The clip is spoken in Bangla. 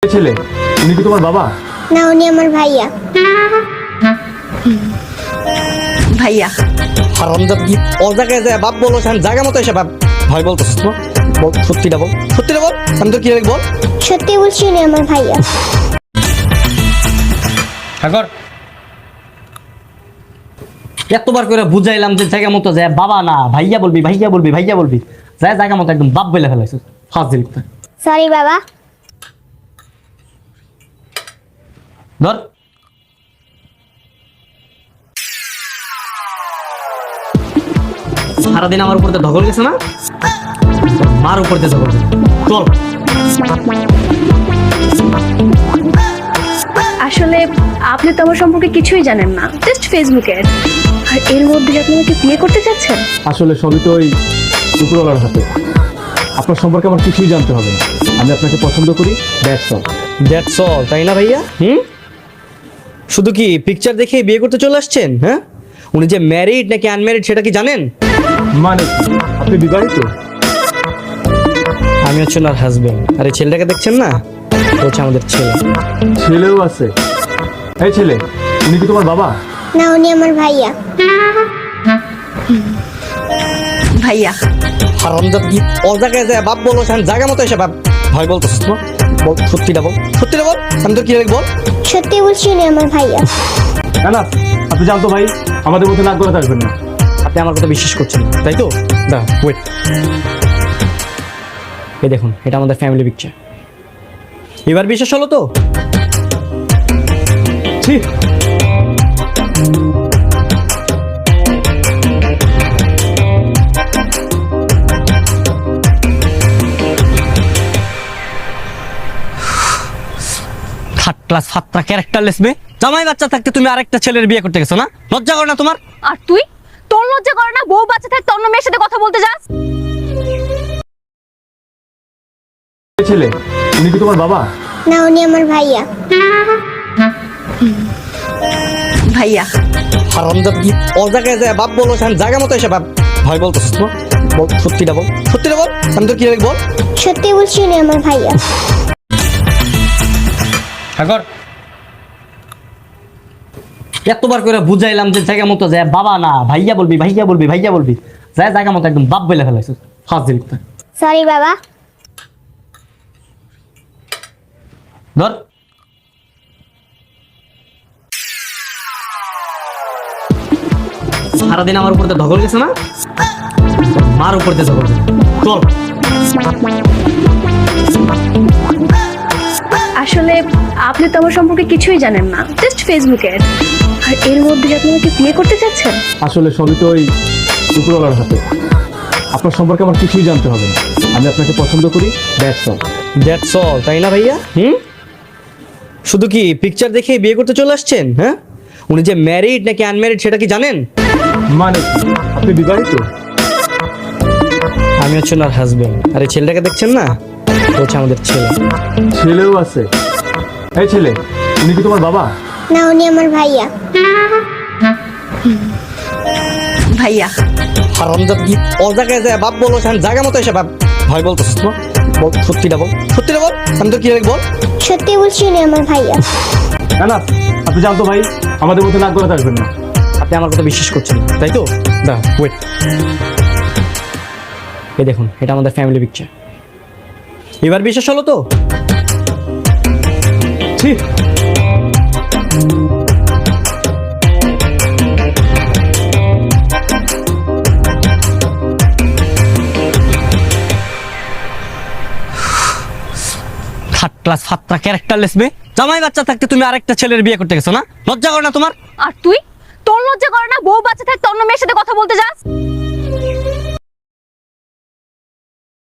ছেলে উনি কি তোমার বাবা? না, উনি আমার ভাইয়া। ভাইয়া হারামজাদ কি ওর জায়গায় যায় বাপ বলো সেখানে জায়গা মতো এসে বাপ ভয় বলতেছিস তো বল, সত্যিটা বল, সত্যিটা বল, আমি তো কি বল। সত্যি বলছি, উনি আমার ভাইয়া। ঠাকুর এতবার করে বুঝাইলাম যে জায়গা মতো যায় বাবা না ভাইয়া বলবি, ভাইয়া বলবি, ভাইয়া বলবি, যায় জায়গা মতো একদম বাপ বলে ফেলাইছিস। ফাজিল কথা। সরি বাবা। ধর সারাদিন আমার উপর ধকল গেছে না, মার উপর দিয়ে ধকল গেছে। চল। আসলে আপনি তো আমার সম্পর্কে কিছুই জানেন না, জাস্ট ফেসবুকে। আর এর মধ্যে আপনি আমাকে বিয়ে করতে চাচ্ছেন? আসলে সবই তো ওই উপরওয়ালার হাতে। আপনার সম্পর্কে আমার কিছুই জানতে হবে না। আমি আপনাকে পছন্দ করি, দ্যাটস অল। দ্যাটস অল, তাই না ভাইয়া? শুধু কি পিকচার দেখে বিয়ে করতে চলে আসছেন? হ্যাঁ, উনি যে ম্যারিড নাকি আনম্যারিড সেটা কি জানেন? মানে কি? আপনি বিবাহিত? আমি হচ্ছে ওনার হাজবেন্ড। আর এই ছেলেটাকে দেখছেন না, ও হচ্ছে আমাদের ছেলে। ছেলেও আছে? এই ছেলে উনি কি তোমার বাবা? না, উনি আমার ভাইয়া। ভাইয়া হারামজাদ কি ওর জায়গায় যায় বাপ বলো সেখানে জায়গা মতো এসে বাপ ভয় বলতেছিস তো বল, সত্যিটা বল, সত্যিটা বল, আমি তো কি বল। সত্যি বলছি, উনি আমার ভাইয়া। না আপনি জানতো ভাই, আমাদের মধ্যে নাক গলাতে আসবেন না। আপনি আমার কথা বিশ্বাস করছেন না, তাই তো? দা ওয়েট, এই দেখুন, এটা আমাদের ফ্যামিলি পিকচার। এবার বিশ্বাস হলো তো? ঠিক। থার্ড ক্লাস ফাত্রা ক্যারেক্টারলেস মেয়ে। জামাই বাচ্চা থাকতে তুমি আরেকটা ছেলের বিয়ে করতে গেছো না? লজ্জা করে না তোমার? আর তুই, তোর লজ্জা করে না বউ বাচ্চা থাকতে অন্য মেয়ের সাথে কথা বলতে যাস? এই ছেলে উনি কি তোমার বাবা? না, উনি আমার ভাইয়া। ভাইয়া হারামজাদ কি ওর জায়গায় যায় বাপ বলো সেখানে জায়গা মতো এসে বাপ ভয় বলতেছিস তো বল, সত্যিটা বল, সত্যিটা বল, আমি তো কি বল। সত্যি বলছি, উনি আমার ভাইয়া। ঠাকুর এতবার করে বুঝাইলাম যে জায়গা মতো যায় বাবা না ভাইয়া বলবি, ভাইয়া বলবি, ভাইয়া বলবি, যায় জায়গা মতো একদম বাপ বলে ফেলাইছিস। ফাজিল কথা। সরি বাবা। ধর সারাদিন আমার উপর ধকল গেছে না, মার উপর দিয়ে ধকল গেছে। চল। আসলে আপনি তো আমার সম্পর্কে কিছুই জানেন না, জাস্ট ফেসবুকে। আর এর মধ্যে আপনি আমাকে বিয়ে করতে চাচ্ছেন? আসলে সবই তো ওই উপরওয়ালার হাতে। আপনার সম্পর্কে আমার কিছুই জানতে হবে না। আমি আপনাকে পছন্দ করি, দ্যাটস অল। দ্যাটস অল, তাই না ভাইয়া? শুধু কি পিকচার দেখে বিয়ে করতে চলে আসছেন? হ্যাঁ, উনি যে ম্যারিড নাকি আনম্যারিড সেটা কি জানেন? মানে কি? আপনি বিবাহিত? আমি হচ্ছে ওনার হাজবেন্ড। আর এই ছেলেটাকে দেখছেন না, ও হচ্ছে আমাদের ছেলে। ছেলেও আছে? এই ছেলে উনি কি তোমার বাবা? না, উনি আমার ভাইয়া। ভাইয়া হারামজাদ কি ওর জায়গায় যায় বাপ বলো সেখানে জায়গা মতো এসে বাপ ভয় বলতেছিস তো বল, সত্যিটা বল, সত্যিটা বল, আমি তো কি বল। সত্যি বলছি, উনি আমার ভাইয়া। না আপনি জানতো ভাই, আমাদের মধ্যে নাক গলাতে আসবেন না। আপনি আমার কথা বিশ্বাস করছেন না, তাই তো? দা ওয়েট, এই দেখুন, এটা আমাদের ফ্যামিলি পিকচার। এবার বিশ্বাস হলো তো? ঠিক। থার্ড ক্লাস ফাত্রা ক্যারেক্টারলেস মেয়ে। জামাই বাচ্চা থাকতে তুমি আরেকটা ছেলের বিয়ে করতে গেছো না? লজ্জা করে না তোমার? আর তুই, তোর লজ্জা করে না বউ বাচ্চা থাকতে অন্য মেয়ের সাথে কথা বলতে যাস?